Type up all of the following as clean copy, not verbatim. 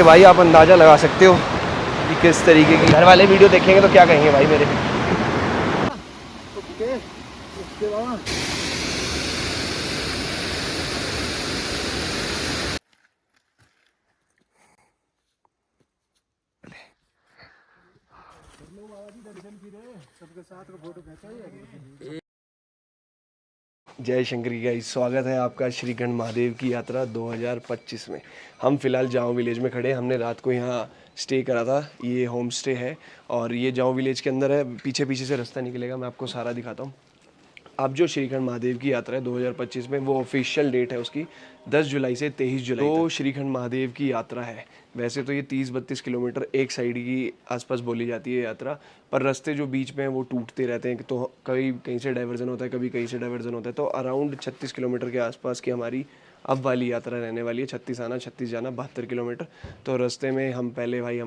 के भाई आप अंदाज़ा लगा सकते हो कि किस तरीके की। घर वाले वीडियो देखेंगे तो क्या कहेंगे भाई मेरे। ओके उसके बाद सबके साथ फोटो खींचा। जय शंकर की गाइस, स्वागत है आपका श्रीखंड महादेव की यात्रा 2025 में। हम फिलहाल जाओ विलेज में खड़े। हमने रात को यहाँ स्टे करा था। ये होम स्टे है और ये जाओ विलेज के अंदर है। पीछे पीछे से रास्ता निकलेगा, मैं आपको सारा दिखाता हूँ। अब जो श्रीखंड महादेव की यात्रा है 2025 में, वो ऑफिशियल डेट है उसकी 10 जुलाई से 23 जुलाई तो श्रीखंड महादेव की यात्रा है। वैसे तो ये 30-32 किलोमीटर एक साइड की आसपास बोली जाती है यात्रा, पर रास्ते जो बीच में हैं वो टूटते रहते हैं। तो कभी कहीं से डाइवर्जन होता है, कभी कहीं से डाइवर्जन होता है। तो अराउंड 36 किलोमीटर के आसपास की हमारी अब वाली यात्रा रहने वाली है। 36 आना 36 जाना 72 किलोमीटर। तो रास्ते में हम पहले भाई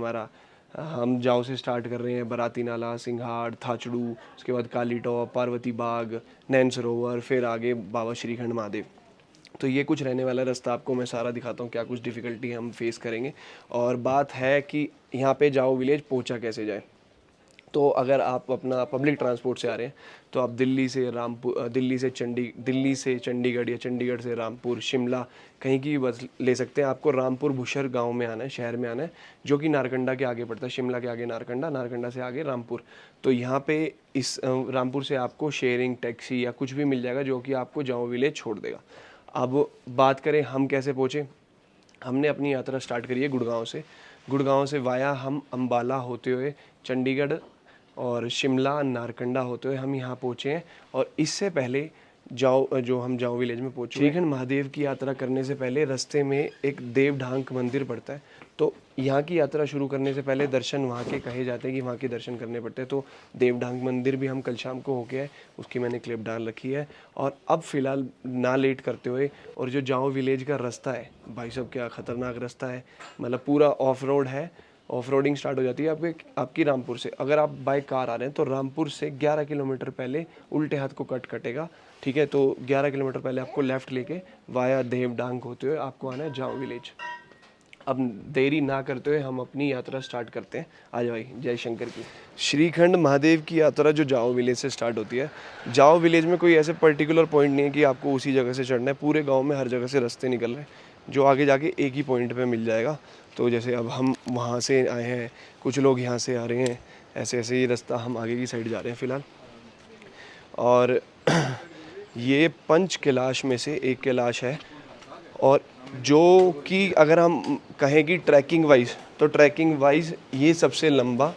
हम जाओ से स्टार्ट कर रहे हैं। बराती नाला, सिंघाड़, थाचड़ू, उसके बाद काली टॉप, पार्वती बाग, नैन सरोवर, फिर आगे बाबा श्रीखंड महादेव। तो ये कुछ रहने वाला रास्ता आपको मैं सारा दिखाता हूँ, क्या कुछ डिफ़िकल्टी हम फेस करेंगे। और बात है कि यहाँ पे जाओ विलेज पहुँचा कैसे जाए। तो अगर आप अपना पब्लिक ट्रांसपोर्ट से आ रहे हैं तो आप दिल्ली से चंडीगढ़ या चंडीगढ़ से रामपुर, शिमला, कहीं की भी बस ले सकते हैं। आपको रामपुर भुशर गांव में आना है, शहर में आना है, जो कि नारकंडा के आगे पड़ता है। शिमला के आगे नारकंडा, नारकंडा से आगे रामपुर। तो यहाँ पे इस रामपुर से आपको शेयरिंग टैक्सी या कुछ भी मिल जाएगा जो कि आपको जाओ विलेज छोड़ देगा। अब बात करें हम कैसे पहुँचे। हमने अपनी यात्रा स्टार्ट करी है गुड़गांव से वाया हम अम्बाला होते हुए चंडीगढ़ और शिमला, नारकंडा होते हुए हम यहाँ पहुँचे हैं। और इससे पहले हम जाओ विलेज में पहुँचे। श्रीखंड महादेव की यात्रा करने से पहले रास्ते में एक देवढांक मंदिर पड़ता है। तो यहाँ की यात्रा शुरू करने से पहले दर्शन वहाँ के कहे जाते हैं कि वहाँ के दर्शन करने पड़ते हैं। तो देवढांक मंदिर भी हम कल शाम को होके आए, उसकी मैंने क्लिप डाल रखी है। और अब फ़िलहाल ना लेट करते हुए, और जो जाओ विलेज का रास्ता है भाई साहब, क्या ख़तरनाक रास्ता है। मतलब पूरा ऑफ रोड है। ऑफ रोडिंग स्टार्ट हो जाती है आपकी रामपुर से। अगर आप बाय कार आ रहे हैं तो रामपुर से 11 किलोमीटर पहले उल्टे हाथ को कटेगा, ठीक है। तो 11 किलोमीटर पहले आपको लेफ़्ट लेके वाया देवढांक होते हुए आपको आना है जाओ विलेज। अब देरी ना करते हुए हम अपनी यात्रा स्टार्ट करते हैं। आज भाई जय शंकर की। श्रीखंड महादेव की यात्रा जो जाओ विलेज से स्टार्ट होती है। जाओ विलेज में कोई ऐसे पर्टिकुलर पॉइंट नहीं है कि आपको उसी जगह से चढ़ना है। पूरे गांव में हर जगह से रास्ते निकल रहे हैं जो आगे जाके एक ही पॉइंट पे मिल जाएगा। तो जैसे अब हम वहाँ से आए हैं, कुछ लोग यहाँ से आ रहे हैं, ऐसे ऐसे ही रास्ता हम आगे की साइड जा रहे हैं फ़िलहाल। और ये 5 कैलाश में से एक कैलाश है। और जो कि अगर हम कहें कि ट्रैकिंग वाइज, तो ट्रैकिंग वाइज ये सबसे लंबा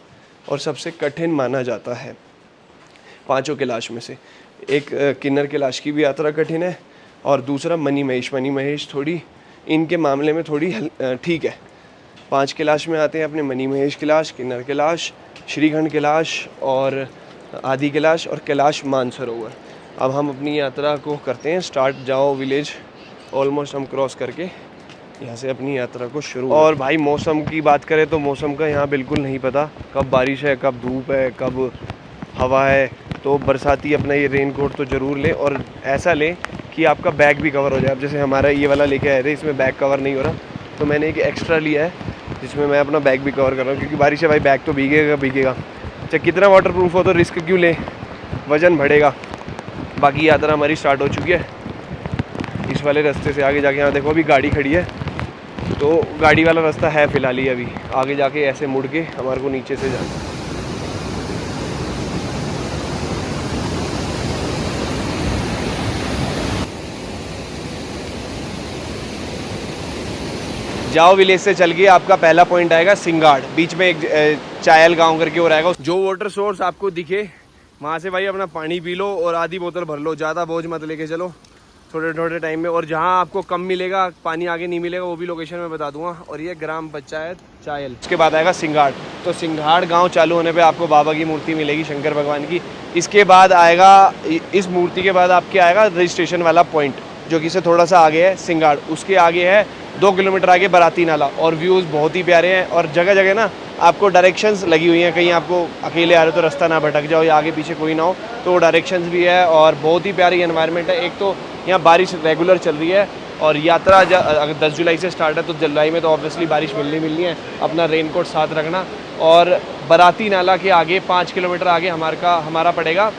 और सबसे कठिन माना जाता है 5 कैलाश में से। एक किन्नर कैलाश की भी यात्रा कठिन है, और दूसरा मनी महेश थोड़ी इनके मामले में थोड़ी ठीक है। 5 कैलाश में आते हैं अपने मनी महेश कैलाश, किन्नर कैलाश, श्रीखंड कैलाश और आदि कैलाश और कैलाश मानसरोवर। अब हम अपनी यात्रा को करते हैं स्टार्ट। जाओ विलेज ऑलमोस्ट हम क्रॉस करके यहाँ से अपनी यात्रा को शुरू। और भाई मौसम की बात करें तो मौसम का यहाँ बिल्कुल नहीं पता, कब बारिश है, कब धूप है, कब हवा है। तो बरसाती अपना ये रेनकोट तो ज़रूर लें, और ऐसा लें कि आपका बैग भी कवर हो जाए। अब जैसे हमारा ये वाला लेके आए थे, इसमें बैग कवर नहीं हो रहा, तो मैंने एक एक्स्ट्रा लिया है जिसमें मैं अपना बैग भी कवर कर रहा हूँ, क्योंकि बारिश है भाई, बैग तो भीगेगा। चाहे कितना वाटर प्रूफ हो तो रिस्क क्यों लें, वज़न बढ़ेगा। बाकी यात्रा हमारी स्टार्ट हो चुकी है इस वाले रास्ते से। आगे जाके यहाँ देखो अभी गाड़ी खड़ी है, तो गाड़ी वाला रास्ता है फ़िलहाल ही। अभी आगे जाके ऐसे मुड़ के हमारे को नीचे से जाना। जाओ विलेज से चल के आपका पहला पॉइंट आएगा सिंघाड़। बीच में एक चायल गांव करके हो रहेगा। जो वाटर सोर्स आपको दिखे वहाँ से भाई अपना पानी पी लो और आधी बोतल भर लो, ज़्यादा बोझ मत लेके चलो थोड़े थोड़े टाइम में। और जहाँ आपको कम मिलेगा पानी, आगे नहीं मिलेगा, वो भी लोकेशन में बता दूंगा। और ये ग्राम पंचायत चायल। उसके बाद आएगा सिंघाड़। तो सिंघाड़ गांव चालू होने पे आपको बाबा की मूर्ति मिलेगी, शंकर भगवान की। इसके बाद आएगा, इस मूर्ति के बाद आपके आएगा रजिस्ट्रेशन वाला पॉइंट, जो कि से थोड़ा सा आगे है सिंघाड़। उसके आगे है 2 किलोमीटर आगे बराती नाला। और व्यूज़ बहुत ही प्यारे हैं, और जगह जगह ना आपको डायरेक्शंस लगी हुई हैं। कहीं आपको अकेले आ रहे हो तो रास्ता ना भटक जाओ, या आगे पीछे कोई ना हो तो डायरेक्शंस भी है। और बहुत ही प्यारी एनवायरनमेंट है। एक तो यहाँ बारिश रेगुलर चल रही है, और यात्रा अगर 10 जुलाई से स्टार्ट है तो जुलाई में तो ऑब्वियसली बारिश मिलनी है। अपना रेनकोट साथ रखना। और बराती नाला के आगे 5 किलोमीटर आगे हमारा पड़ेगा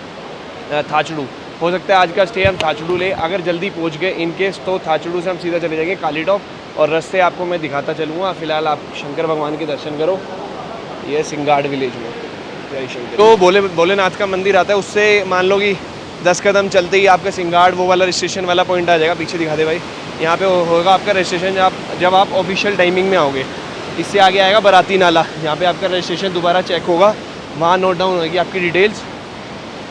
थाचड़ू। हो सकता है आज का स्टे हम थाचड़ू ले, अगर जल्दी पहुंच गए इन केस तो थाचड़ू से हम सीधा चले जाएंगे काली टॉप। और रास्ते आपको मैं दिखाता चलूँगा। फ़िलहाल आप शंकर भगवान के दर्शन करो। ये सिंगाड़ विलेज में जय शंकर। तो भोलेनाथ का मंदिर आता है, उससे मान लो कि 10 कदम चलते ही आपका सिंगाड़ वो वाला रजिस्ट्रेशन वाला पॉइंट आ जाएगा। पीछे दिखा दे भाई, यहाँ पे होगा आपका रजिस्ट्रेशन जब आप ऑफिशियल टाइमिंग में आओगे। इससे आगे आएगा बराती नाला, यहाँ पे आपका रजिस्ट्रेशन दोबारा चेक होगा, वहाँ नोट डाउन होगी आपकी डिटेल्स।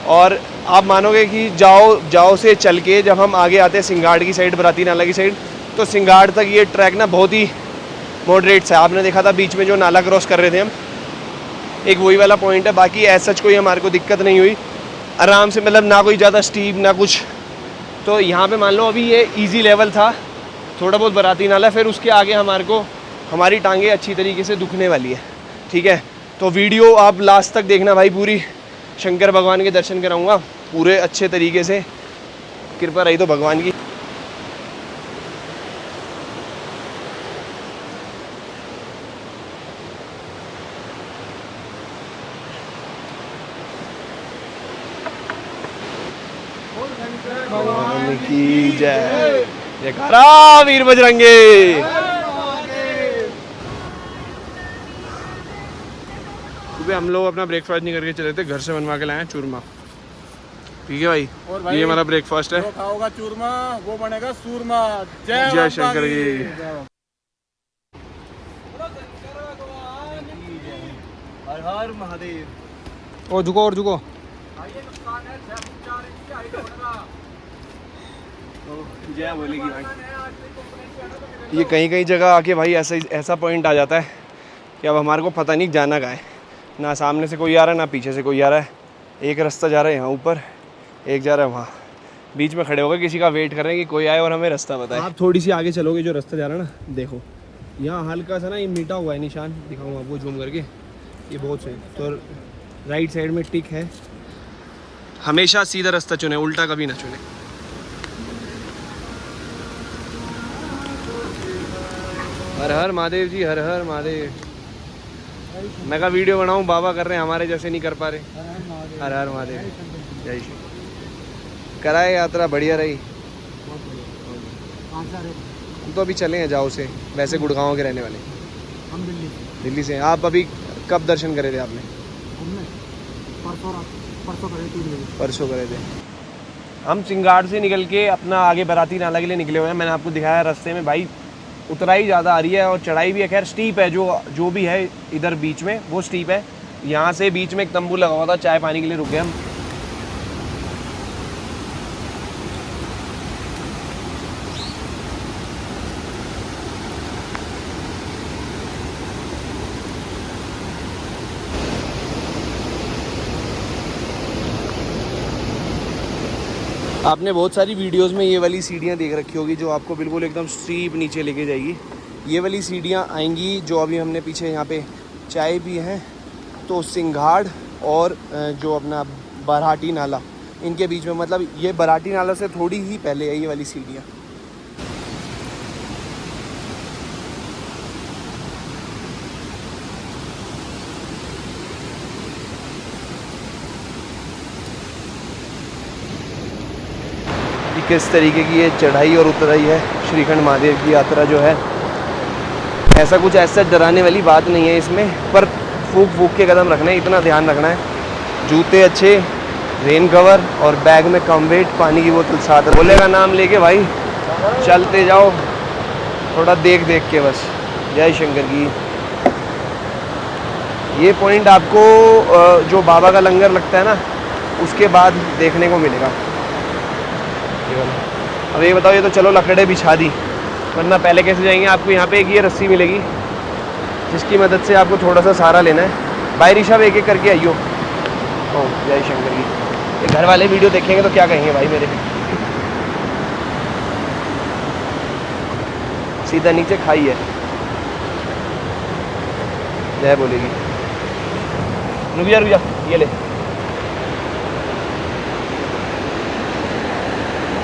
और आप मानोगे कि जाओ से चल के जब हम आगे आते हैं सिंगाड़ की साइड, बराती नाला की साइड, तो सिंगाड़ तक ये ट्रैक ना बहुत ही मॉडरेट है। आपने देखा था बीच में जो नाला क्रॉस कर रहे थे हम, एक वही वाला पॉइंट है। बाकी ऐसा कोई हमारे को दिक्कत नहीं हुई, आराम से, मतलब ना कोई ज़्यादा स्टीप ना कुछ। तो यहाँ पे मान लो अभी ये इजी लेवल था, थोड़ा बहुत बराती नाला, फिर उसके आगे हमारी टांगें अच्छी तरीके से दुखने वाली है। ठीक है, तो वीडियो आप लास्ट तक देखना भाई, पूरी शंकर भगवान के दर्शन कराऊंगा पूरे अच्छे तरीके से, कृपा रही तो भगवान की। भगवान की जय, जयकारा वीर बजरंगी। सुबह हम लोग अपना ब्रेकफास्ट नहीं करके चले थे, घर से बनवा के लाए हैं चूरमा। ठीक है भाई, और भाई ये हमारा ब्रेकफास्ट है। जो खाओगा चूरमा वो बनेगा सूरमा। जय शंकर जी। हर हर महादेव। और झुको जय बोलेगी भाई। ये कहीं जगह आके भाई ऐसा पॉइंट आ जाता है कि अब हमारे को पता नहीं जाना कहाँ है, ना सामने से कोई आ रहा है ना पीछे से कोई आ रहा है। एक रास्ता जा रहा है यहाँ ऊपर, एक जा रहा है वहाँ, बीच में खड़े हो गए किसी का वेट कर रहे हैं कि कोई आए और हमें रास्ता बताए। आप थोड़ी सी आगे चलोगे, जो रास्ता जा रहा है ना, देखो यहाँ हल्का सा ना ये मीटा हुआ है निशान, दिखाऊँ आपको जूम करके, ये बहुत सही। तो राइट साइड में टिक है, हमेशा सीधा रास्ता चुने, उल्टा कभी ना चुने। हर हर महादेव जी, हर हर महादेव। मैं का वीडियो बनाऊं, बाबा कर रहे हैं, हमारे जैसे नहीं कर पा रहे। हर हर महादेव, जय श्री। कराए यात्रा बढ़िया रही। हम तो अभी चले हैं जाओ से, वैसे गुड़गांव के रहने वाले। हम दिल्ली से। आप अभी कब दर्शन करे थे आपने? परसों करे थे। हम सिंगाड़ से निकल के अपना आगे बराती नाला के लिए निकले हुए हैं। मैंने आपको दिखाया रास्ते में भाई उतराई ज़्यादा आ रही है और चढ़ाई भी है, खैर स्टीप है, जो भी है इधर बीच में वो स्टीप है। यहाँ से बीच में एक तंबू लगा हुआ था, चाय पानी के लिए रुके हम। आपने बहुत सारी वीडियोस में ये वाली सीढ़ियाँ देख रखी होगी जो आपको बिल्कुल एकदम स्टीप नीचे लेके जाएगी। ये वाली सीढ़ियाँ आएंगी जो अभी हमने पीछे यहाँ पे चाय पी है, तो सिंगाड़ और जो अपना बराटी नाला, इनके बीच में, मतलब ये बराटी नाला से थोड़ी ही पहले है ये वाली सीढ़ियाँ। किस तरीके की ये चढ़ाई और उतराई है श्रीखंड महादेव की यात्रा जो है। ऐसा कुछ ऐसा डराने वाली बात नहीं है इसमें, पर फूक के कदम रखना है, इतना ध्यान रखना है। जूते अच्छे, रेन कवर और बैग में कम वेट, पानी की बोतल साथ। भोले का नाम लेके भाई चलते जाओ, थोड़ा देख के बस। जय शंकर की। ये पॉइंट आपको जो बाबा का लंगर लगता है ना, उसके बाद देखने को मिलेगा। अब ये बताओ, ये तो चलो लकड़े बिछा दी, वरना पहले कैसे जाएंगे? आपको यहाँ पे एक ये रस्सी मिलेगी जिसकी मदद से आपको थोड़ा सा सहारा लेना है। भाई ऋषभ एक करके आइयो। ओह जय शंकर की। ये घर वाले वीडियो देखेंगे तो क्या कहेंगे भाई मेरे? सीधा नीचे खाई है। जय बोलेगी। रुक जा ये ले।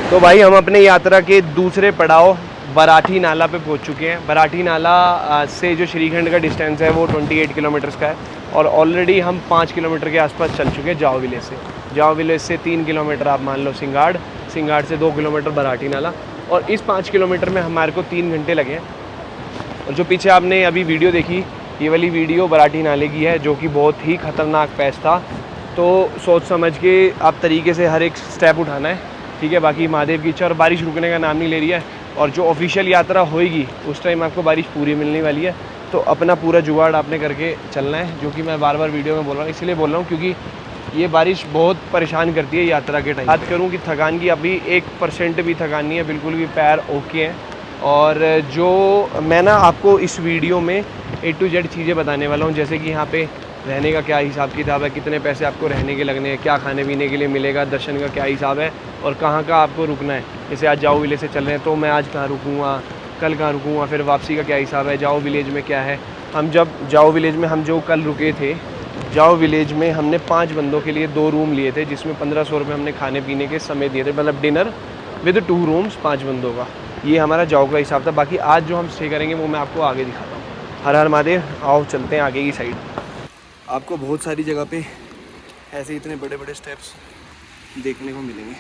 तो भाई हम अपने यात्रा के दूसरे पड़ाव बराठी नाला पे पहुंच चुके हैं। बराठी नाला से जो श्रीखंड का डिस्टेंस है वो 28 किलोमीटर्स का है और ऑलरेडी हम 5 किलोमीटर के आसपास चल चुके हैं जाओ विलेज से। जाओ विलेज से 3 किलोमीटर आप मान लो सिंगाड़, सिंगाड़ से 2 किलोमीटर बराठी नाला और इस 5 किलोमीटर में हमारे को 3 घंटे लगे हैं। और जो पीछे आपने अभी वीडियो देखी, ये वाली वीडियो बराठी नाले की है जो कि बहुत ही ख़तरनाक पैच था, तो सोच समझ के आप तरीके से हर एक स्टेप उठाना है, ठीक है। बाकी महादेव की इच्छा, और बारिश रुकने का नाम नहीं ले रही है और जो ऑफिशियल यात्रा होएगी उस टाइम आपको बारिश पूरी मिलने वाली है, तो अपना पूरा जुगाड़ आपने करके चलना है, जो कि मैं बार बार वीडियो में बोल रहा हूँ। इसलिए बोल रहा हूँ क्योंकि ये बारिश बहुत परेशान करती है यात्रा के टाइम। बात करूँ कि थकान की, अभी 1% भी थकान नहीं है, बिल्कुल भी पैर ओके हैं। और जो मैं ना आपको इस वीडियो में A to Z चीज़ें बताने वाला हूँ, जैसे कि यहाँ पे रहने का क्या हिसाब किताब है, कितने पैसे आपको रहने के लगने हैं, क्या खाने पीने के लिए मिलेगा, दर्शन का क्या हिसाब है और कहाँ का आपको रुकना है। जैसे आज जाओ विलेज से चल रहे हैं तो मैं आज कहाँ रुकूँगा, कल कहाँ रुकूँगा, फिर वापसी का क्या हिसाब है, जाओ विलेज में क्या है। हम जब जाओ विलेज में हम जो कल रुके थे, जाओ विलेज में हमने 5 बंदों के लिए 2 रूम लिए थे, जिसमें 1500 रुपये हमने खाने पीने के समय दिए थे, मतलब डिनर विद 2 रूम्स 5 बंदों का। ये हमारा जाओ का हिसाब था। बाकी आज जो हम स्टे करेंगे वो मैं आपको आगे दिखाता हूँ। हर हर महादेव, आओ चलते हैं आगे की साइड। आपको बहुत सारी जगह पे ऐसे इतने बड़े बड़े स्टेप्स देखने को मिलेंगे।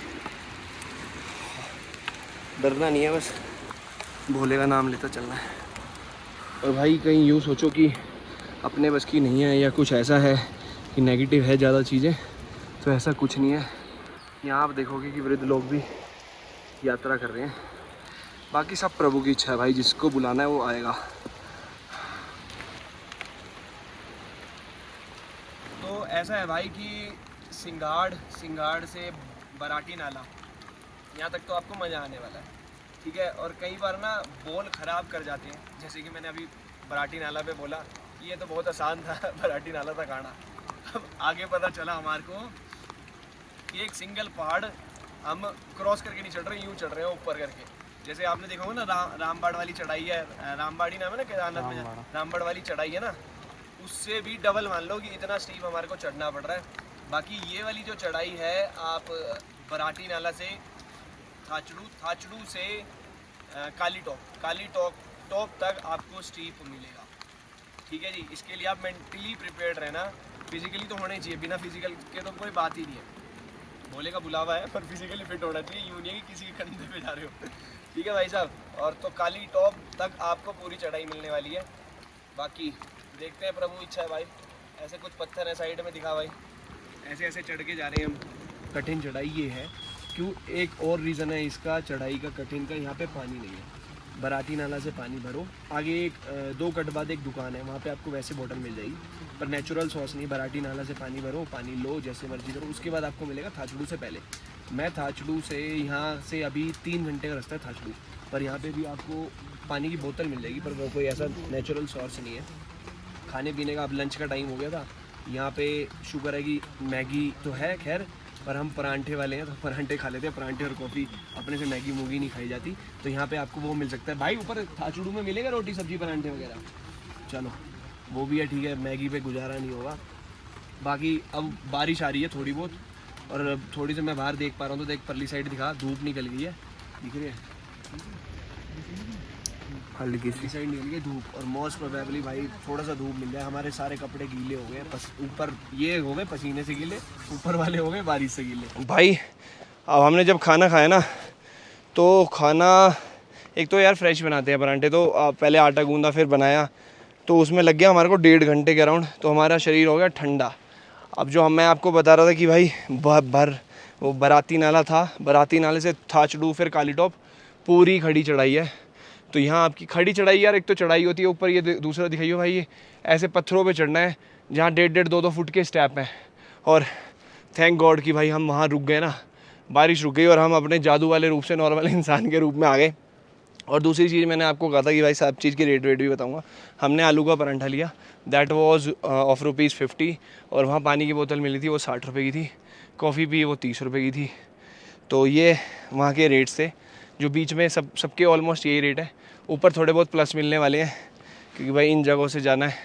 डरना नहीं है, बस भोले का नाम लेता चलना है। और भाई कहीं यूँ सोचो कि अपने बस की नहीं है या कुछ ऐसा है कि नेगेटिव है ज़्यादा चीज़ें, तो ऐसा कुछ नहीं है। यहाँ आप देखोगे कि वृद्ध लोग भी यात्रा कर रहे हैं। बाकी सब प्रभु की इच्छा है भाई, जिसको बुलाना है वो आएगा। तो ऐसा है भाई कि सिंगाड़ से बराठी नाला, यहाँ तक तो आपको मज़ा आने वाला है, ठीक है। और कई बार ना बोल ख़राब कर जाते हैं, जैसे कि मैंने अभी बराठी नाला पे बोला कि ये तो बहुत आसान था बराठी नाला तक आना। अब आगे पता चला हमारे को कि एक सिंगल पहाड़ हम क्रॉस करके नहीं चढ़ रहे, यूँ चढ़ रहे हैं ऊपर करके। जैसे आपने देखा होगा ना रामबाड़ वाली चढ़ाई है, रामबाड़ी नाम है ना केदारनाथ में, रामबाड़ वाली चढ़ाई है ना, उससे भी डबल मान लो कि इतना स्टीप हमारे को चढ़ना पड़ रहा है। बाकी ये वाली जो चढ़ाई है, आप बराठी नाला से थाचड़ू से काली टॉप तक आपको स्टीप मिलेगा, ठीक है जी। इसके लिए आप मेंटली प्रिपेयर्ड रहना, फिजिकली तो होना ही चाहिए, बिना फिजिकल के तो कोई बात ही नहीं है। भोले का बुलावा है पर फिजिकली फिट होना चाहिए, यूँ नहीं कि किसी के कंधे पे जा रहे हो, ठीक है भाई साहब। और तो काली टॉप तक आपको पूरी चढ़ाई मिलने वाली है। बाकी देखते हैं, प्रभु इच्छा है भाई। ऐसे कुछ पत्थर है साइड में, दिखा भाई, ऐसे ऐसे चढ़ के जा रहे हैं हम। कठिन चढ़ाई ये है क्यों, एक और रीज़न है इसका चढ़ाई का कठिन का, यहाँ पे पानी नहीं है। बराठी नाला से पानी भरो, आगे 2 कट बाद एक दुकान है, वहाँ पे आपको वैसे बोतल मिल जाएगी, पर नेचुरल सॉस नहीं। बराठी नाला से पानी भरो, पानी लो जैसे मर्जी करो, उसके बाद आपको मिलेगा थाचड़ू से पहले। मैं थाचड़ू से यहाँ से अभी 3 घंटे का रास्ता है थाचड़ू, पर यहाँ पे भी आपको पानी की बोतल मिल जाएगी, पर वो कोई ऐसा नेचुरल सोर्स नहीं है। खाने पीने का अब लंच का टाइम हो गया था, यहाँ पे शुक्र है कि मैगी तो है खैर, पर हम परांठे वाले हैं तो परांठे खा लेते हैं, परांठे और कॉफ़ी, अपने से मैगी मूगी नहीं खाई जाती। तो यहाँ पे आपको वो मिल सकता है भाई, ऊपर थाचड़ू में मिलेगा रोटी सब्जी परांठे वगैरह, चलो वो भी है, ठीक है। मैगी पे गुजारा नहीं होगा। बाकी अब बारिश आ रही है थोड़ी बहुत, और थोड़ी से मैं बाहर देख पा रहा हूँ, तो देख परली साइड दिखा, धूप निकल गई है, दिख रही है हल्की सी साइड निकल गई धूप, और मोस्ट प्रोबेबली भाई थोड़ा सा धूप मिल जाए। हमारे सारे कपड़े गीले हो गए, ऊपर ये हो गए पसीने से गीले, ऊपर वाले हो गए बारिश से गीले। भाई अब हमने जब खाना खाया ना, तो खाना एक तो यार फ्रेश बनाते हैं परांठे, तो पहले आटा गूंदा फिर बनाया, तो उसमें लग गया हमारे को 1.5 घंटे के अराउंड, तो हमारा शरीर हो गया ठंडा। अब जो मैं आपको बता रहा था कि भाई वो बराती नाला था, बराती नाले से थाचड़ू फिर काली टॉप पूरी खड़ी चढ़ाई है। तो यहाँ आपकी खड़ी चढ़ाई यार, एक तो चढ़ाई होती है ऊपर, ये दूसरा दिखाइए भाई, ये ऐसे पत्थरों पे चढ़ना है जहाँ 1.5 2 फुट के स्टेप हैं। और थैंक गॉड कि भाई हम वहाँ रुक गए ना, बारिश रुक गई और हम अपने जादू वाले रूप से नॉर्मल इंसान के रूप में आ गए। और दूसरी चीज़ मैंने आपको कहा था कि भाई सब चीज़ की रेट भी बताऊँगा। हमने आलू का परांठा लिया, दैट वाज ऑफ ₹50, और वहाँ पानी की बोतल मिली थी वो 60 रुपये की थी, कॉफ़ी भी वो 30 रुपये की थी। तो ये वहाँ के रेट्स थे, जो बीच में सबके ऑलमोस्ट यही रेट है। ऊपर थोड़े बहुत प्लस मिलने वाले हैं, क्योंकि भाई इन जगहों से जाना है,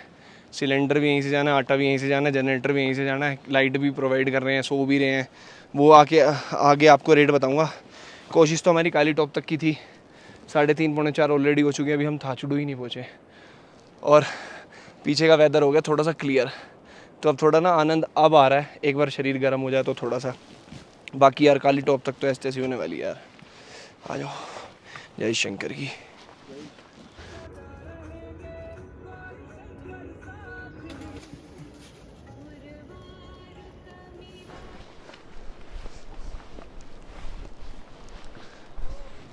सिलेंडर भी यहीं से जाना है, आटा भी यहीं से जाना है, जनरेटर भी यहीं से जाना है, लाइट भी प्रोवाइड कर रहे हैं, सो भी रहे हैं। वो आगे आपको रेट बताऊंगा। कोशिश तो हमारी काली टॉप तक की थी, 3:30 पौने 4 ऑलरेडी हो चुके हैं, अभी हम थाचुडू ही नहीं पहुँचे। और पीछे का वेदर हो गया थोड़ा सा क्लियर, तो अब थोड़ा ना आनंद अब आ रहा है। एक बार शरीर गर्म हो जाए तो थोड़ा सा, बाकी यार काली टॉप तक तो ऐसे ऐसी होने वाली है यार। आ जाओ, जय शंकर की।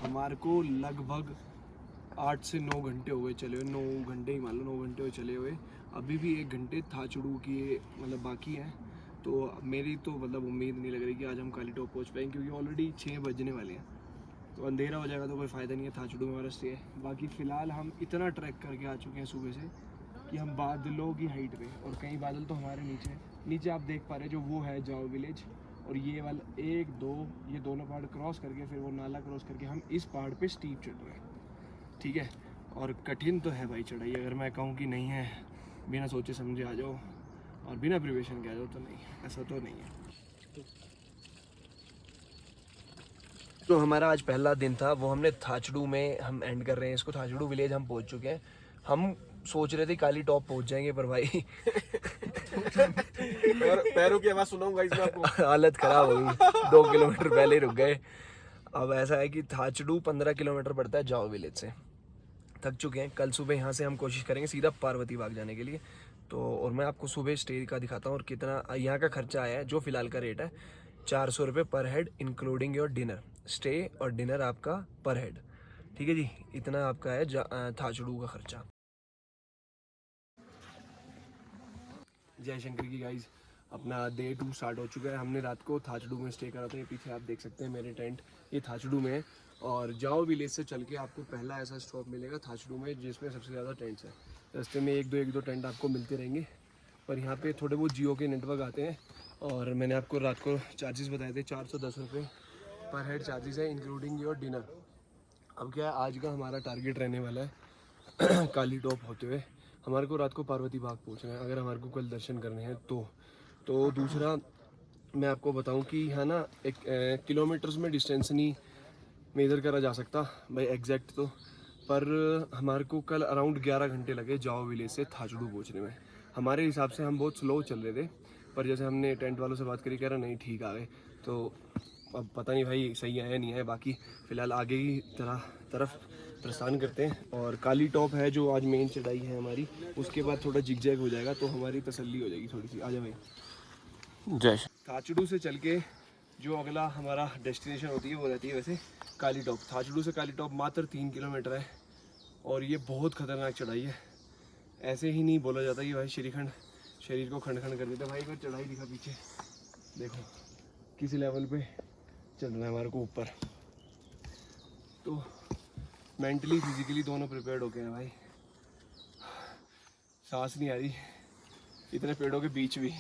हमारे को लगभग 8 से 9 घंटे हो गए चले हुए, 9 घंटे ही मान लो, 9 घंटे हो चले हुए। अभी भी 1 घंटे थाचुडू की मतलब बाकी है। तो मेरी तो मतलब उम्मीद नहीं लग रही कि आज हम काली टॉप पहुँच पाएंगे, क्योंकि ऑलरेडी 6 बजने वाले हैं। तो अंधेरा हो जाएगा तो कोई फ़ायदा नहीं है थाचुडू में हमारा स्टे है। बाकी फ़िलहाल हम इतना ट्रैक करके आ चुके हैं सुबह से कि हम बादलों की हाइट पे, और कई बादल तो हमारे नीचे आप देख पा रहे जो वो है जाओ विलेज। और ये वाला 1 2 ये दोनों पहाड़ क्रॉस करके फिर वो नाला क्रॉस करके हम इस पहाड़ पे स्टीप चढ़ रहे हैं, ठीक है। और कठिन तो है भाई चढ़ाई, अगर मैं कहूँ कि नहीं है, बिना सोचे समझे आ जाओ और बिना प्रिपरेशन के आ जाओ तो नहीं, ऐसा तो नहीं है। तो हमारा आज पहला दिन था, वो हमने थाचुडू में हम एंड कर रहे हैं इसको। थाचुडू विलेज हम पहुंच चुके हैं। हम सोच रहे थे काली टॉप पहुंच जाएंगे, पर भाई और पैरों की आवाज सुनाऊंगा इसमें आपको। हालत खराब हो गई, 2 किलोमीटर पहले ही रुक गए। अब ऐसा है कि थाचुडू 15 किलोमीटर पड़ता है जाओ विलेज से। थक चुके हैं। कल सुबह यहाँ से हम कोशिश करेंगे सीधा पार्वती बाग जाने के लिए। तो और मैं आपको सुबह स्टे का दिखाता हूँ और कितना यहाँ का खर्चा आया है। जो फिलहाल का रेट है 400 रुपये पर head including your dinner, stay और डिनर आपका पर हेड, ठीक है जी। इतना आपका है थाचुडू का खर्चा। जय शंकर की गाइज, अपना डे 2 स्टार्ट हो चुका है। हमने रात को थाचुडू में स्टे करा था। ये पीछे आप देख सकते हैं मेरे टेंट, ये थाचुडू में है। और जाओ विलेज से चल के आपको पहला ऐसा स्टॉप मिलेगा थाचुडू में जिसमें सबसे ज़्यादा टेंट्स हैं। रास्ते में एक दो टेंट आपको मिलते रहेंगे, पर यहाँ पे थोड़े बहुत जियो के नेटवर्क आते हैं। और मैंने आपको रात को चार्जेस बताए थे, 410 रुपये पर हेड चार्जेस है इंक्लूडिंग योर डिनर। अब क्या है, आज का हमारा टारगेट रहने वाला है काली टॉप होते हुए हमारे को रात को पार्वती बाग पहुँचना है, अगर हमारे को कल दर्शन करने हैं तो दूसरा मैं आपको बताऊं कि यहाँ ना एक किलोमीटर्स में डिस्टेंस नहीं मेजर करा जा सकता भाई एग्जैक्ट तो, पर हमारे को कल अराउंड 11 घंटे लगे जाओ विलेज से थाचुडू पहुँचने में। हमारे हिसाब से हम बहुत स्लो चल रहे थे, पर जैसे हमने टेंट वालों से बात करी, कह रहा नहीं ठीक आ गए। तो अब पता नहीं भाई सही आया नहीं है। बाकी फ़िलहाल आगे की तरफ प्रस्थान करते हैं। और काली टॉप है जो आज मेन चढ़ाई है हमारी, उसके बाद थोड़ा जिगजैग हो जाएगा तो हमारी तसल्ली हो जाएगी थोड़ी सी। आ जाए भाई। जय। थाचुडू से चल के जो अगला हमारा डेस्टिनेशन होती है वो रहती है वैसे काली टॉप। थाचुडू से काली टॉप मात्र 3 किलोमीटर है और ये बहुत खतरनाक चढ़ाई है। ऐसे ही नहीं बोला जाता कि भाई श्रीखंड शरीर को खंड खंड कर देता। भाई अगर चढ़ाई दिखा पीछे देखो किस लेवल पे चलना है हमारे को ऊपर। तो मेंटली फिजिकली दोनों प्रिपेयर्ड हो गए हैं भाई। सांस नहीं आ रही इतने पेड़ों के बीच भी।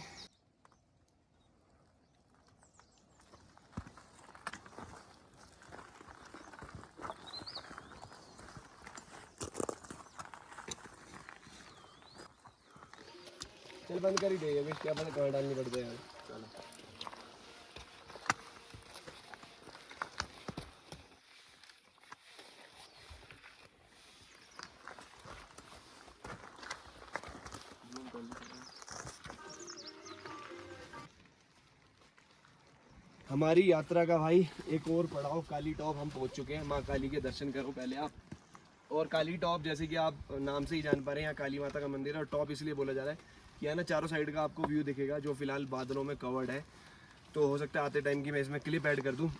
चल बंद कर ही दे, अभी क्या पता कहाँ डालनी पड़ता है यार। चलो हमारी यात्रा का भाई एक और पड़ाव काली टॉप हम पहुंच चुके हैं। माँ काली के दर्शन करो पहले आप। और काली टॉप जैसे कि आप नाम से ही जान पा रहे हैं, यहाँ काली माता का मंदिर है। और टॉप इसलिए बोला जा रहा है कि है ना चारों साइड का आपको व्यू दिखेगा जो फिलहाल बादलों में कवर्ड है। तो हो सकता है आते टाइम की मैं इसमें क्लिप ऐड कर दूँ।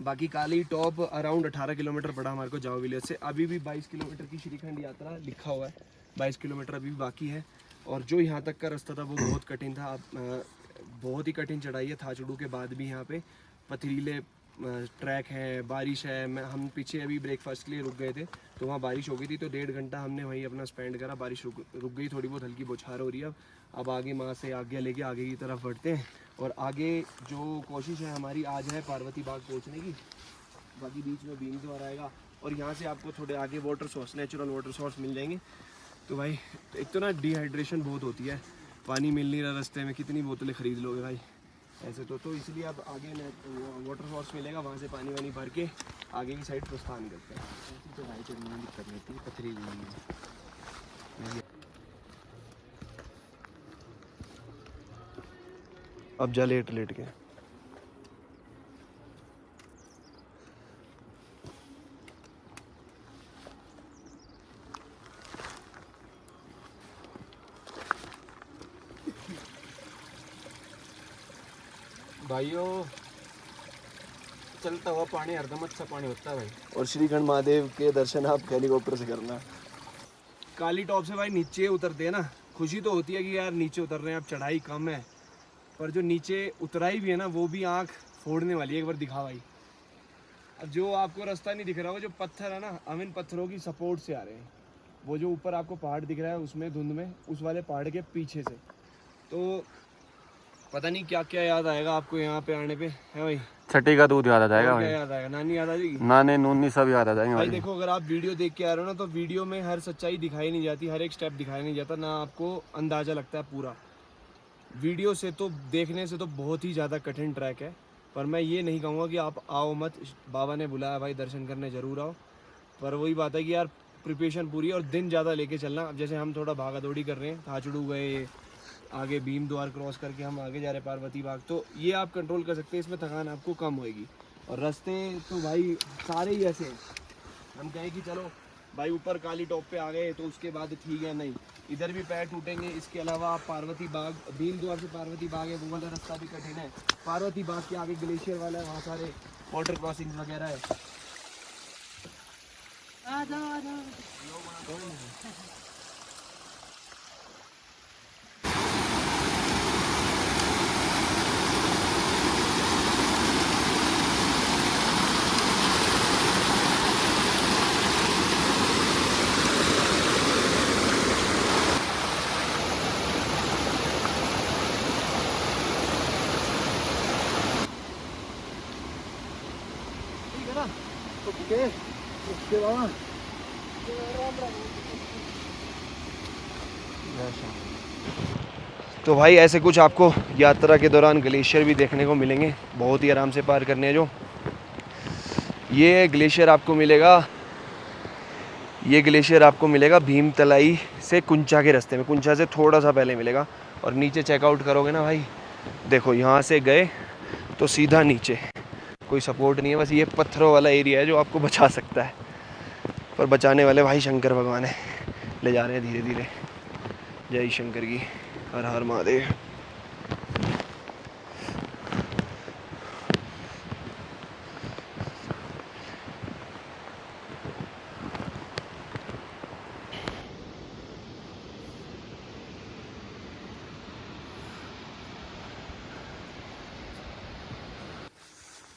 बाकी काली टॉप अराउंड 18 किलोमीटर पड़ा हमारे को जाओ विलेज से। अभी भी 22 किलोमीटर की श्रीखंड यात्रा लिखा हुआ है, 22 किलोमीटर अभी भी बाकी है। और जो यहाँ तक का रास्ता था वो बहुत कठिन था। बहुत ही कठिन चढ़ाई है। थाचुडू के बाद भी यहाँ पे पथरीले ट्रैक है, बारिश है। हम पीछे अभी ब्रेकफास्ट के लिए रुक गए थे तो वहाँ बारिश हो गई थी, तो 1.5 घंटा हमने वहीं अपना स्पेंड करा। बारिश रुक गई, थोड़ी बहुत हल्की बौछार हो रही है। अब आगे माँ से आगे लेके आगे की तरफ बढ़ते हैं। और आगे जो कोशिश है हमारी आज है पार्वती बाग पहुँचने की। बाकी बीच में बीम द्वार आएगा और यहाँ से आपको थोड़े आगे water source, natural water source मिल जाएंगे। तो भाई एक तो ना डिहाइड्रेशन बहुत होती है, पानी मिल नहीं रहा रास्ते में, कितनी बोतलें ख़रीद लोगे भाई। ऐसे तो इसलिए अब आगे वाटर फॉल्स मिलेगा, वहाँ से पानी वानी भर के आगे की साइड प्रस्थान करते हैं। तो भाई चढ़ने में दिक्कत नहीं थी, पथरी नहीं है। अब जा लेट लेट के। भाइयों चलता हुआ पानी हरदम अच्छा पानी होता है भाई। और श्रीखंड महादेव के दर्शन आप हेलीकॉप्टर से करना। काली टॉप से भाई नीचे उतरते हैं ना, खुशी तो होती है कि यार नीचे उतर रहे हैं, अब चढ़ाई कम है, पर जो नीचे उतराई भी है ना वो भी आंख फोड़ने वाली है। एक बार दिखा भाई, अब जो आपको रास्ता नहीं दिख रहा, वो जो पत्थर है ना, हम इन पत्थरों की सपोर्ट से आ रहे हैं। वो जो ऊपर आपको पहाड़ दिख रहा है उसमें धुंध में, उस वाले पहाड़ के पीछे से, तो पता नहीं क्या क्या याद आएगा आपको यहाँ पे आने पे, है भाई? छठी का दूध याद आ जाएगा और क्या भाई, याद आएगा? नानी याद आ जाएगी, नाने नूनी सब याद आ जाएंगे भाई। भाई। देखो अगर आप वीडियो देख के आ रहे हो ना, तो वीडियो में हर सच्चाई दिखाई नहीं जाती, हर एक स्टेप दिखाया नहीं जाता ना, आपको अंदाजा लगता है पूरा। वीडियो से तो देखने से तो बहुत ही ज़्यादा कठिन ट्रैक है, पर मैं ये नहीं कहूँगा कि आप आओ मत। बाबा ने बुलाया भाई, दर्शन करने ज़रूर आओ, पर वही बात है कि यार प्रिपरेशन पूरी और दिन ज़्यादा लेके चलना। अब जैसे हम थोड़ा भागा दौड़ी कर रहे हैं, थाचड़ू गए, आगे भीम द्वार क्रॉस करके हम आगे जा रहे हैं पार्वती बाग, तो ये आप कंट्रोल कर सकते हैं, इसमें थकान आपको कम होएगी। और रास्ते तो भाई सारे ही ऐसे हैं, हम कहें कि चलो भाई ऊपर काली टॉप पे आ गए तो उसके बाद ठीक है, नहीं, इधर भी पैर टूटेंगे। इसके अलावा आप पार्वती बाग, भीम द्वार से पार्वती बाग है, वो वाला रास्ता भी कठिन है। पार्वती बाग के आगे ग्लेशियर वाला है, वहाँ सारे वाटर क्रॉसिंग वगैरह है। ठीक है ना? ओके ओके बाबा। तो भाई ऐसे कुछ आपको यात्रा के दौरान ग्लेशियर भी देखने को मिलेंगे, बहुत ही आराम से पार करने हैं। जो ये ग्लेशियर आपको मिलेगा, ये ग्लेशियर आपको मिलेगा भीमतलाई से कुंचा के रास्ते में, कुंचा से थोड़ा सा पहले मिलेगा। और नीचे चेकआउट करोगे ना भाई, देखो यहाँ से गए तो सीधा नीचे, कोई सपोर्ट नहीं है, बस ये पत्थरों वाला एरिया है जो आपको बचा सकता है, पर बचाने वाले भाई शंकर भगवान है, ले जा रहे हैं धीरे धीरे। जय शंकर की, हर हर महादेव।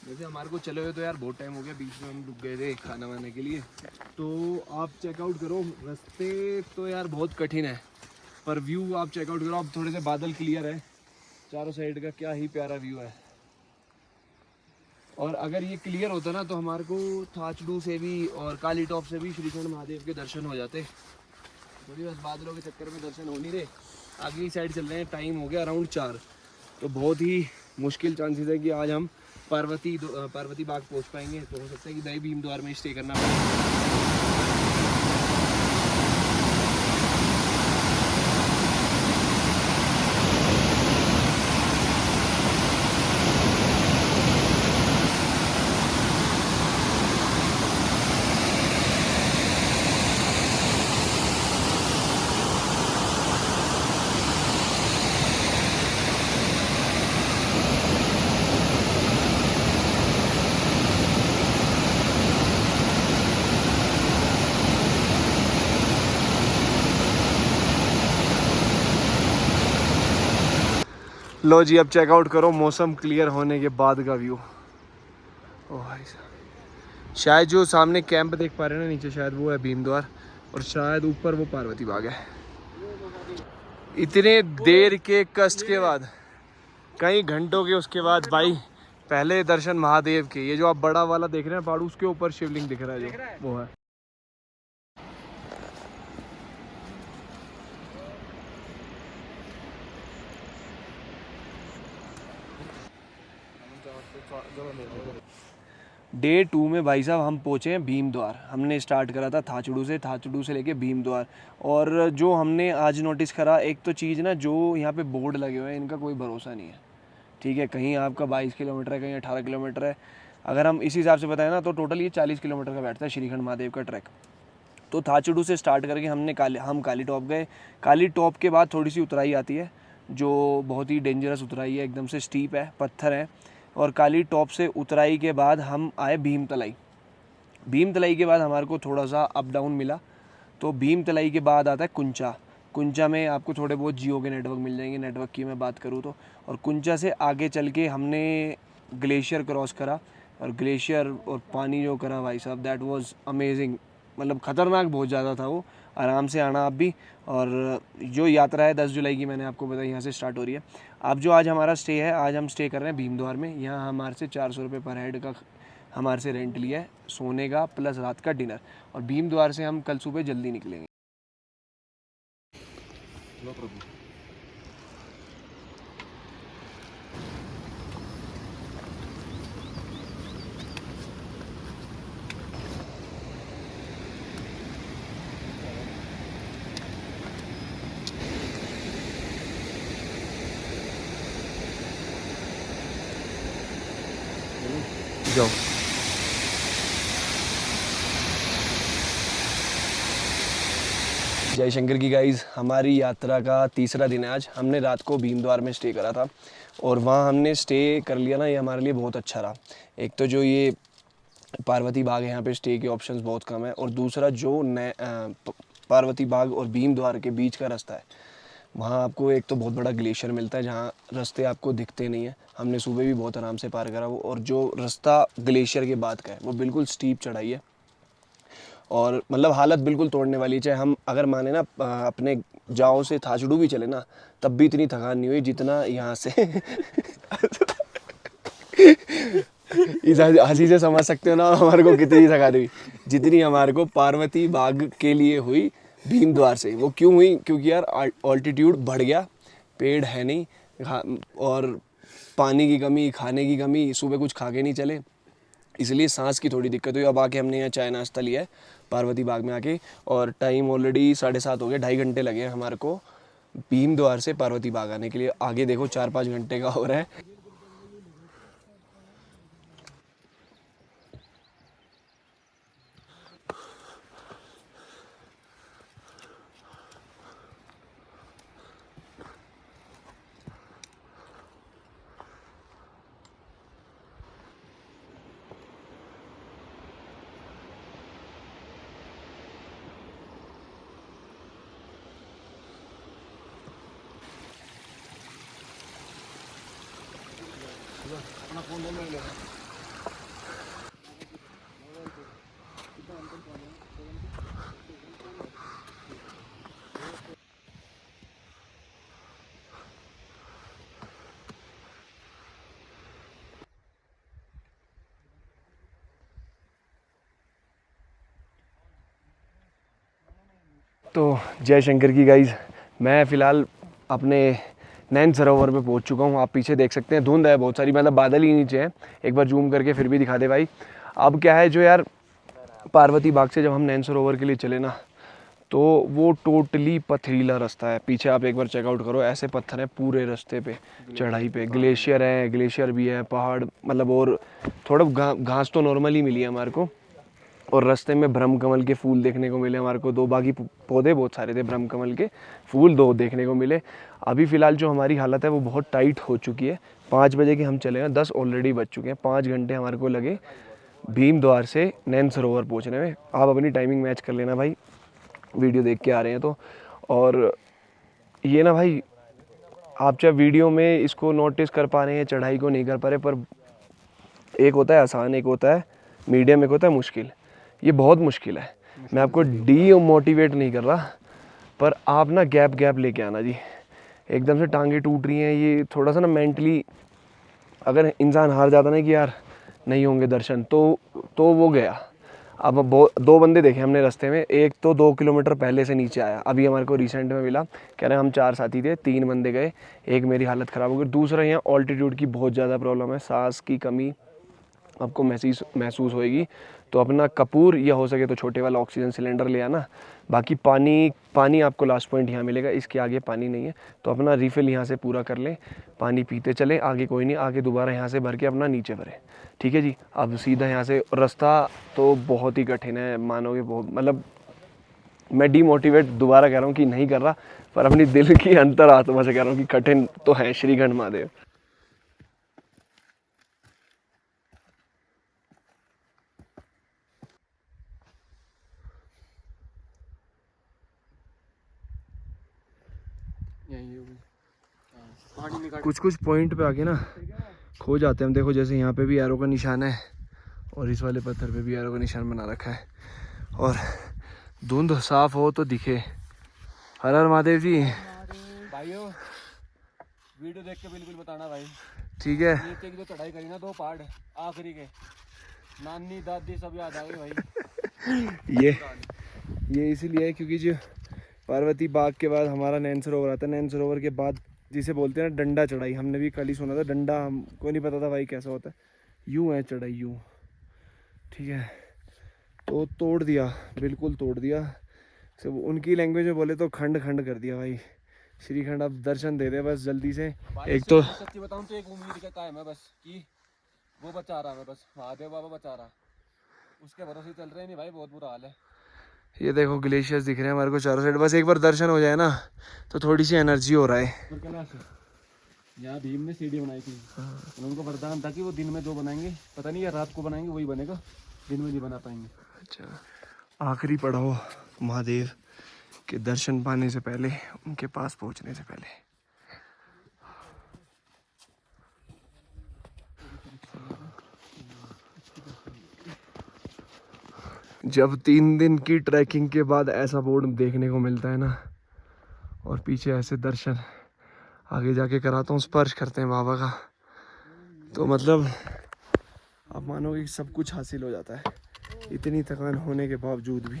वैसे हमारे को चले हुए तो यार बहुत टाइम हो गया, बीच में हम रुक गए थे खाना वाने के लिए, तो आप चेकआउट करो। रास्ते तो यार बहुत कठिन है, पर व्यू आप चेकआउट करो। अब थोड़े से बादल क्लियर है, चारों साइड का क्या ही प्यारा व्यू है। और अगर ये क्लियर होता ना तो हमारे को थाचड़ू से भी और काली टॉप से भी श्रीखंड महादेव के दर्शन हो जाते। थोड़ी बस बादलों के चक्कर में दर्शन हो नहीं रहे, आगे की साइड चल रहे हैं। टाइम हो गया अराउंड 4, तो बहुत ही मुश्किल चांसेस है कि आज हम पार्वती बाग पहुंच पाएंगे। तो हो सकता है कि दही भीम द्वार में स्टे करना पड़े। लो जी, अब चेकआउट करो मौसम क्लियर होने के बाद का व्यू। ओ भाई साहब, शायद जो सामने कैंप देख पा रहे हैं ना नीचे, शायद वो है भीम द्वार, और शायद ऊपर वो पार्वती बाग है। इतने देर के कष्ट के बाद, कई घंटों के उसके बाद भाई पहले दर्शन महादेव के। ये जो आप बड़ा वाला देख रहे हैं पहाड़, उसके ऊपर शिवलिंग दिख रहा है, जो वो है। डे 2 में भाई साहब हम पहुँचे हैं भीमद्वार। हमने स्टार्ट करा था थाचड़ू से लेके भीमद्वार। और जो हमने आज नोटिस करा, एक तो चीज़ ना, जो यहाँ पे बोर्ड लगे हुए हैं इनका कोई भरोसा नहीं है, ठीक है। कहीं आपका 22 किलोमीटर है, कहीं 18 किलोमीटर है। अगर हम इसी हिसाब से बताएं ना तो टोटल ये 40 किलोमीटर का बैठता है श्रीखंड महादेव का ट्रैक। तो थाचड़ू से स्टार्ट करके हम काली टॉप गए। काली टॉप के बाद थोड़ी सी उतराई आती है जो बहुत ही डेंजरस उतराई है, एकदम से स्टीप है, पत्थर है। और काली टॉप से उतराई के बाद हम आए भीमतलाई। भीमतलाई के बाद हमारे को थोड़ा सा अप डाउन मिला। तो भीमतलाई के बाद आता है कुंचा। कुंचा में आपको थोड़े बहुत जियो के नेटवर्क मिल जाएंगे, नेटवर्क की मैं बात करूँ तो। और कुंचा से आगे चल के हमने ग्लेशियर क्रॉस करा। और ग्लेशियर और पानी जो करा भाई साहब, दैट वाज अमेजिंग। मतलब ख़तरनाक बहुत ज़्यादा था वो। आराम से आना आप भी। और जो यात्रा है 10 जुलाई की, मैंने आपको बताया यहाँ से स्टार्ट हो रही है। अब जो आज हमारा स्टे है, आज हम स्टे कर रहे हैं भीमद्वार में। यहाँ हमारे से 400 रुपये पर हेड का हमारे से रेंट लिया है, सोने का प्लस रात का डिनर। और भीमद्वार से हम कल सुबह जल्दी निकलेंगे। जाओ। जय शंकर की गाइस, हमारी यात्रा का तीसरा दिन है आज। हमने रात को भीमद्वार में स्टे करा था और वहाँ हमने स्टे कर लिया ना, ये हमारे लिए बहुत अच्छा रहा। एक तो जो ये पार्वती बाग है, यहाँ पे स्टे के ऑप्शंस बहुत कम है। और दूसरा जो पार्वती बाग और भीमद्वार के बीच का रास्ता है, वहाँ आपको एक तो बहुत बड़ा ग्लेशियर मिलता है जहाँ रास्ते आपको दिखते नहीं है। हमने सुबह भी बहुत आराम से पार करा वो। और जो रास्ता ग्लेशियर के बाद का है वो बिल्कुल स्टीप चढ़ाई है और मतलब हालत बिल्कुल तोड़ने वाली है। चाहे हम अगर माने ना अपने जाओ से थाचड़ू भी चले ना, तब भी इतनी थकान नहीं हुई जितना यहाँ से इस हंसी से समझ सकते हो ना हमारे को कितनी थकान हुई, जितनी हमारे को पार्वती बाग के लिए हुई भीमद्वार से। वो क्यों हुई? क्योंकि यार ऑल्टीट्यूड बढ़ गया, पेड़ है नहीं, और पानी की कमी, खाने की कमी, सुबह कुछ खा के नहीं चले, इसलिए सांस की थोड़ी दिक्कत हुई। अब आके हमने यहाँ चाय नाश्ता लिया है पार्वती बाग में आके। और टाइम ऑलरेडी 7:30 हो गया, 2.5 घंटे लगे हैं हमारे को भीमद्वार से पार्वती बाग आने के लिए। आगे देखो 4-5 घंटे का हो रहा है। तो जय शंकर की गाइज, मैं फ़िलहाल अपने नैन सरोवर पे पहुंच चुका हूँ। आप पीछे देख सकते हैं धुंध है बहुत सारी, मतलब बादल ही नीचे है। एक बार जूम करके फिर भी दिखा दे भाई। अब क्या है, जो यार पार्वती बाग से जब हम नैन सरोवर के लिए चले ना, तो वो टोटली पथरीला रास्ता है। पीछे आप एक बार चेकआउट करो, ऐसे पत्थर हैं पूरे रास्ते पे, चढ़ाई पे। ग्लेशियर है, ग्लेशियर भी है, पहाड़ मतलब। और थोड़ा घास तो नॉर्मली मिली है हमारे को। और रास्ते में ब्रह्म कमल के फूल देखने को मिले हमारे को, 2 बाकी पौधे बहुत सारे थे, ब्रह्म कमल के फूल 2 देखने को मिले। अभी फ़िलहाल जो हमारी हालत है वो बहुत टाइट हो चुकी है। 5 बजे के हम चले हैं, 10 ऑलरेडी बज चुके हैं। 5 घंटे हमारे को लगे भीमद्वार से नैन सरोवर पहुँचने में। आप अपनी टाइमिंग मैच कर लेना भाई, वीडियो देख के आ रहे हैं तो। और ये ना भाई, आप चाहे वीडियो में इसको नोटिस कर पा रहे हैं, चढ़ाई को नहीं कर पा रहे, पर एक होता है आसान, एक होता है मीडियम, एक होता है मुश्किल। ये बहुत मुश्किल है। मैं आपको डीमोटिवेट नहीं कर रहा, पर आप ना गैप लेके आना जी। एकदम से टांगे टूट रही हैं, ये थोड़ा सा ना मेंटली अगर इंसान हार जाता ना कि यार नहीं होंगे दर्शन, तो वो गया। अब दो बंदे देखे हमने रास्ते में, एक तो 2 किलोमीटर पहले से नीचे आया, अभी हमारे को रिसेंट में मिला, कह रहे हैं हम 4 साथी थे, 3 बंदे गए, एक मेरी हालत ख़राब हो गई। दूसरा यहाँ ऑल्टीट्यूड की बहुत ज़्यादा प्रॉब्लम है, सांस की कमी आपको महसूस होएगी, तो अपना कपूर या हो सके तो छोटे वाला ऑक्सीजन सिलेंडर ले आना। बाकी पानी आपको लास्ट पॉइंट यहाँ मिलेगा, इसके आगे पानी नहीं है, तो अपना रिफ़िल यहाँ से पूरा कर लें, पानी पीते चलें, आगे कोई नहीं, आगे दोबारा यहाँ से भर के अपना नीचे भरें, ठीक है जी। अब सीधा यहाँ से रास्ता तो बहुत ही कठिन है, मानोगे बहुत, मतलब मैं डीमोटिवेट दोबारा कह रहा हूँ कि नहीं कर रहा, पर अपनी दिल की अंतर आत्मा से कह रहा हूँ कि कठिन तो है श्रीखंड महादेव। यही होगी। पानी निकाल कुछ पॉइंट पे आके ना खो जाते हैं हम। देखो जैसे यहाँ पे भी एरो का निशान है और इस वाले पत्थर पे भी एरो का निशान बना रखा है, और धुंध साफ हो तो दिखे। हर हर महादेव जी। भाइयों वीडियो देख के बिल्कुल बताना भाई, ठीक है, नीचे की जो चढ़ाई करी ना 2 पहाड़ आखिरी के, नानी दादी सब याद आ गई भाई। ये इसीलिए है क्योंकि जो पार्वती बाग के बाद हमारा नैन सरोवर आता है, नैन सरोवर के बाद जिसे बोलते हैं ना डंडा चढ़ाई, हमने भी कल ही सुना था डंडा, हमको नहीं पता था भाई कैसा होता है, यूँ है चढ़ाई यूँ, ठीक है। तो तोड़ दिया, बिल्कुल तोड़ दिया, सब उनकी लैंग्वेज में बोले तो खंड खंड कर दिया भाई। श्रीखंड अब दर्शन दे दे बस जल्दी से। एक तो सच्ची बताऊं तो एक उम्मीद का कायम है बस कि वो बचा रहा है, बस महादेव बाबा बचा रहा, उसके भरोसे चल रहे नहीं भाई, बहुत बुरा हाल है। ये देखो ग्लेशियर्स दिख रहे हैं हमारे को चारों साइड, बस एक बार दर्शन हो जाए ना तो थोड़ी सी एनर्जी हो रहा है। यहाँ भीम ने सीढ़ी बनाई थी, उनको वरदान था कि वो दिन में जो बनाएंगे, पता नहीं या रात को बनाएंगे वही बनेगा, दिन में नहीं बना पाएंगे। अच्छा, आखिरी पड़ाव महादेव के दर्शन पाने से पहले, उनके पास पहुंचने से पहले। जब 3 दिन की ट्रैकिंग के बाद ऐसा बोर्ड देखने को मिलता है ना, और पीछे ऐसे दर्शन, आगे जाके कराता हूँ स्पर्श करते हैं बाबा का, तो मतलब आप मानोगे कि सब कुछ हासिल हो जाता है। इतनी थकान होने के बावजूद भी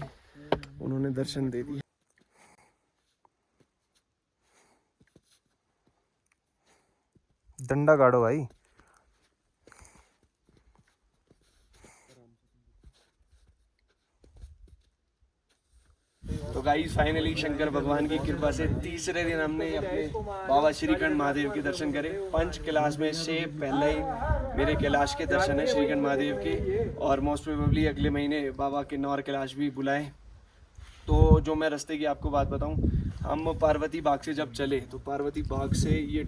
उन्होंने दर्शन दे दिए। डंडा गाड़ो भाई। तो गाइस फाइनली शंकर भगवान की कृपा से तीसरे दिन हमने अपने बाबा श्रीखंड महादेव के दर्शन करे। 5 कैलाश में से पहले ही मेरे कैलाश के दर्शन है श्रीखंड महादेव के, और मोस्ट प्रोबेबली अगले महीने बाबा के 9 कैलाश भी बुलाए। तो जो मैं रास्ते की आपको बात बताऊं, हम पार्वती बाग से जब चले तो पार्वती बाग से ये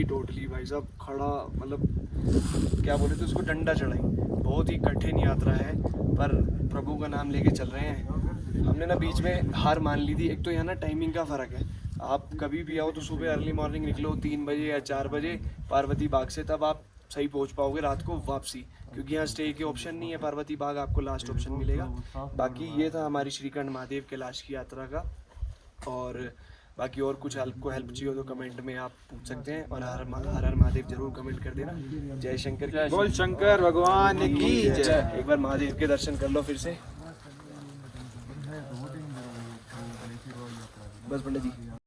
टोटली भाई साहब खड़ा, मतलब क्या बोले तो उसको डंडा चढ़ाई। बहुत ही कठिन यात्रा है, पर प्रभु का नाम लेके चल रहे हैं। हमने ना बीच में हार मान ली थी। एक तो यहाँ ना टाइमिंग का फ़र्क है, आप कभी भी आओ तो सुबह अर्ली मॉर्निंग निकलो 3 बजे या 4 बजे पार्वती बाग से, तब आप सही पहुँच पाओगे रात को वापसी, क्योंकि यहाँ स्टे के ऑप्शन नहीं है। पार्वती बाग आपको लास्ट ऑप्शन मिलेगा। बाकी ये था हमारी श्रीखंड महादेव कैलाश की यात्रा का, और बाकी और कुछ आपको हेल्प चाहिए हो तो कमेंट में आप पूछ सकते हैं, और हर हर महादेव जरूर कमेंट कर देना। जय शंकर, बोल शंकर भगवान की जय। एक बार महादेव के दर्शन कर लो फिर से। बस पंडित जी।